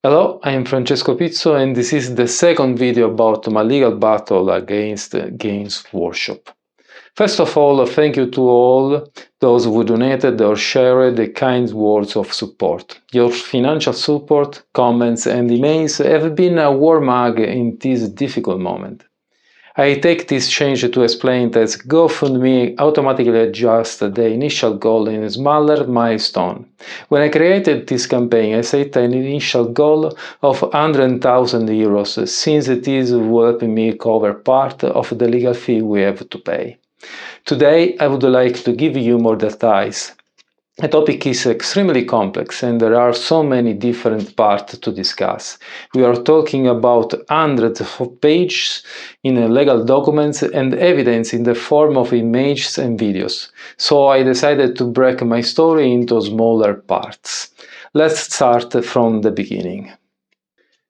Hello, I am Francesco Pizzo and this is the second video about my legal battle against Games Workshop. First of all, thank you to all those who donated or shared the kind words of support. Your financial support, comments and emails have been a warm hug in this difficult moment. I take this change to explain that GoFundMe automatically adjusts the initial goal in a smaller milestone. When I created this campaign, I set an initial goal of €100,000 since this will help me cover part of the legal fee we have to pay. Today, I would like to give you more details. The topic is extremely complex and there are so many different parts to discuss. We are talking about hundreds of pages in legal documents and evidence in the form of images and videos. So I decided to break my story into smaller parts. Let's start from the beginning.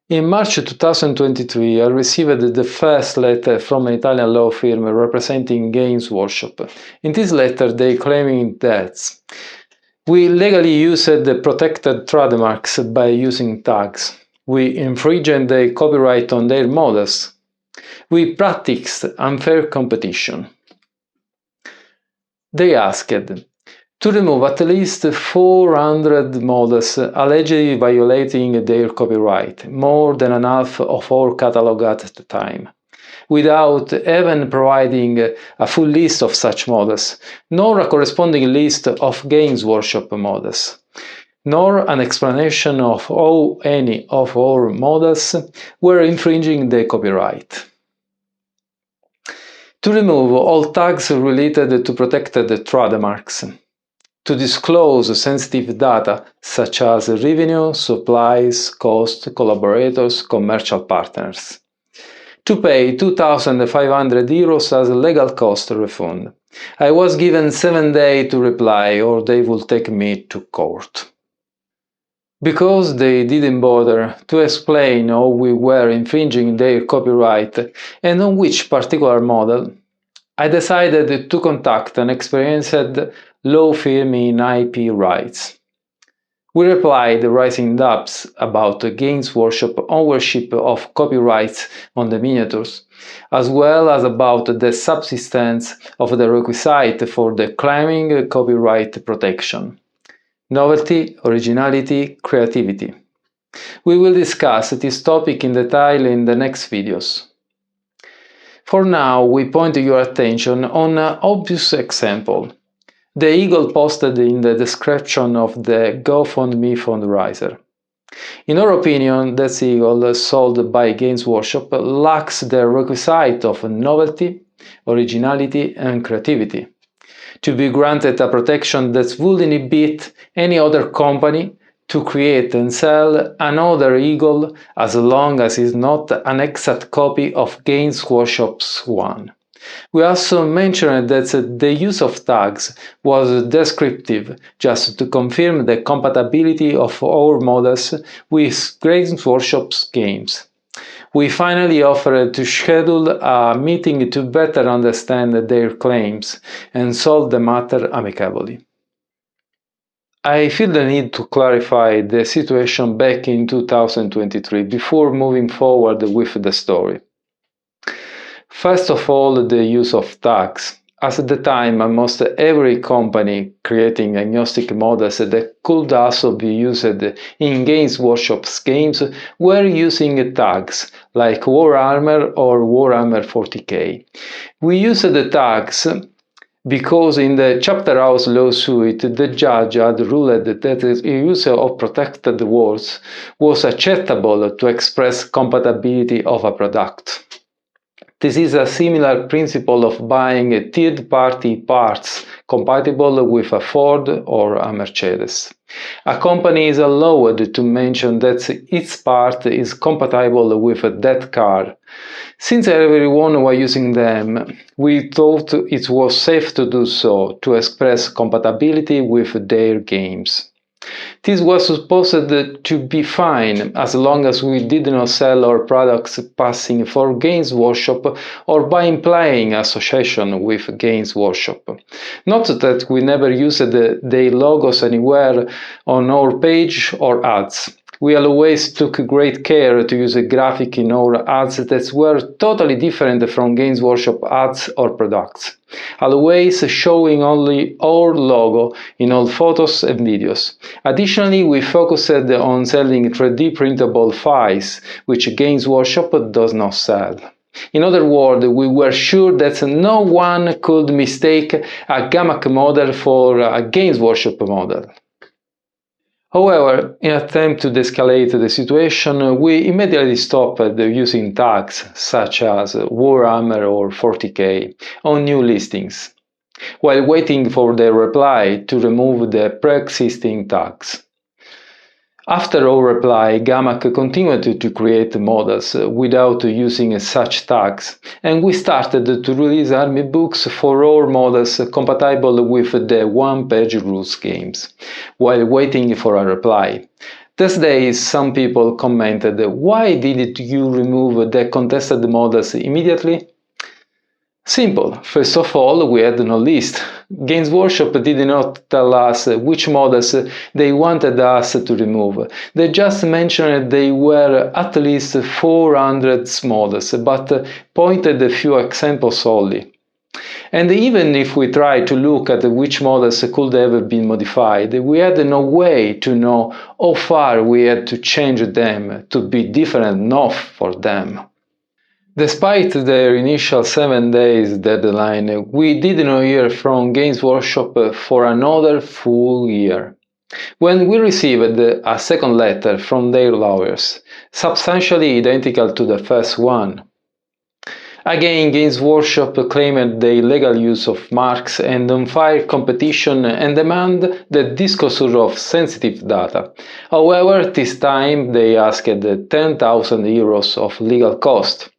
In March 2023, I received the first letter from an Italian law firm representing Games Workshop. In this letter, they claiming that we legally used the protected trademarks by using tags. We infringed the copyright on their models. We practiced unfair competition. They asked to remove at least 400 models allegedly violating their copyright, more than half of our catalogue at the time, without even providing a full list of such models, nor a corresponding list of Games Workshop models, nor an explanation of how any of our models were infringing the copyright. To remove all tags related to protected trademarks. To disclose sensitive data such as revenue, supplies, cost, collaborators, commercial partners. To pay €2,500 as a legal cost refund. I was given 7 days to reply or they would take me to court. Because they didn't bother to explain how we were infringing their copyright and on which particular model, I decided to contact an experienced law firm in IP rights. We replied raising doubts about Games Workshop ownership of copyrights on the miniatures, as well as about the subsistence of the requisite for the claiming copyright protection. Novelty, originality, creativity. We will discuss this topic in detail in the next videos. For now, we point your attention on an obvious example. The eagle posted in the description of the GoFundMe fundraiser. In our opinion, that eagle sold by Games Workshop lacks the requisite of novelty, originality and creativity to be granted a protection that would inhibit any other company to create and sell another eagle as long as it is not an exact copy of Games Workshop's one. We also mentioned that the use of tags was descriptive, just to confirm the compatibility of our models with Games Workshop's games. We finally offered to schedule a meeting to better understand their claims and solve the matter amicably. I feel the need to clarify the situation back in 2023 before moving forward with the story. First of all, the use of tags. At the time, almost every company creating agnostic models that could also be used in Games Workshop's games were using tags, like Warhammer or Warhammer 40k. We used the tags because in the Chapter House lawsuit, the judge had ruled that the use of protected words was acceptable to express compatibility of a product. This is a similar principle of buying third-party parts compatible with a Ford or a Mercedes. A company is allowed to mention that its part is compatible with that car. Since everyone was using them, we thought it was safe to do so, to express compatibility with their games. This was supposed to be fine as long as we did not sell our products passing for Games Workshop or by implying association with Games Workshop. Not that we never used their logos anywhere on our page or ads. We always took great care to use a graphic in our ads that were totally different from Games Workshop ads or products, always showing only our logo in all photos and videos. Additionally, we focused on selling 3D printable files, which Games Workshop does not sell. In other words, we were sure that no one could mistake a Gamac model for a Games Workshop model. However, in an attempt to de-escalate the situation, we immediately stopped using tags such as Warhammer or 40k on new listings, while waiting for the reply to remove the pre-existing tags. After our reply, Gamac continued to create models without using such tags, and we started to release army books for our models compatible with the one-page rules games, while waiting for a reply. These days, some people commented, "Why didn't you remove the contested models immediately?" Simple. First of all, we had no list. Games Workshop did not tell us which models they wanted us to remove. They just mentioned they were at least 400 models, but pointed a few examples only. And even if we tried to look at which models could have been modified, we had no way to know how far we had to change them to be different enough for them. Despite their initial 7 days deadline, we did not hear from Games Workshop for another full year. When we received a second letter from their lawyers, substantially identical to the first one. Again, Games Workshop claimed the illegal use of marks and unfair competition and demand the disclosure of sensitive data. However, this time they asked 10,000 euros of legal cost.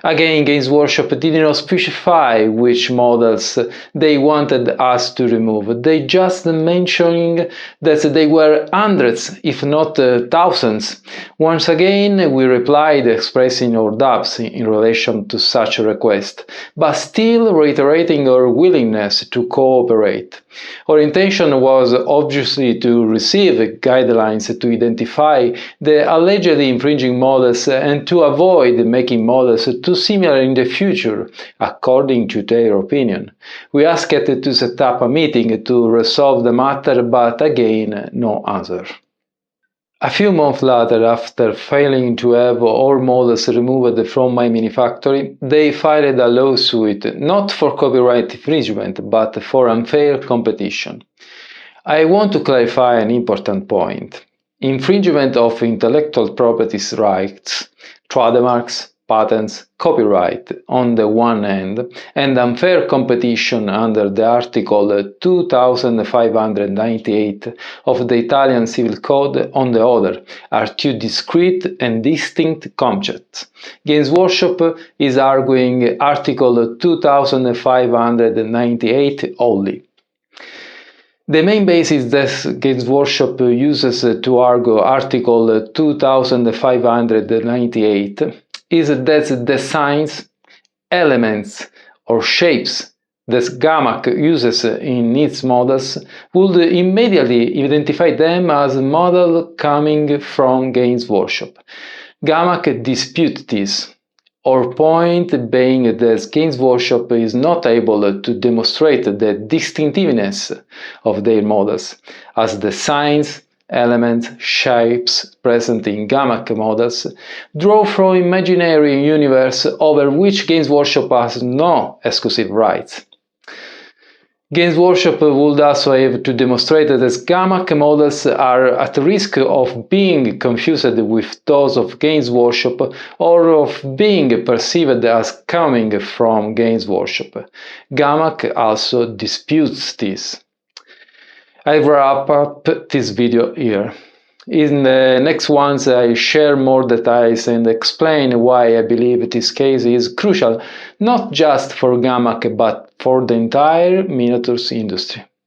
Again, Games Workshop did not specify which models they wanted us to remove. They just mentioned that they were hundreds, if not thousands. Once again, we replied expressing our doubts in relation to such a request, but still reiterating our willingness to cooperate. Our intention was obviously to receive guidelines to identify the allegedly infringing models and to avoid making models too similar in the future, according to their opinion. We asked to set up a meeting to resolve the matter, but again, no answer. A few months later, after failing to have all models removed from my mini factory, they filed a lawsuit not for copyright infringement, but for unfair competition. I want to clarify an important point. Infringement of intellectual property rights, trademarks, patents, copyright on the one hand, and unfair competition under the Article 2598 of the Italian Civil Code on the other are two discrete and distinct concepts. Games Workshop is arguing Article 2598 only. The main basis that Games Workshop uses to argue Article 2598 is that the signs, elements, or shapes that Gamac uses in its models would immediately identify them as a model coming from Games Workshop. Gamac disputes this. Our point being that Games Workshop is not able to demonstrate the distinctiveness of their models, as the signs, elements, shapes present in Gamac models draw from imaginary universe over which Games Workshop has no exclusive rights. Games Workshop would also have to demonstrate that Gamac models are at risk of being confused with those of Games Workshop or of being perceived as coming from Games Workshop. Gamac also disputes this. I wrap up this video here. In the next ones I share more details and explain why I believe this case is crucial, not just for Gamac but for the entire miniatures industry.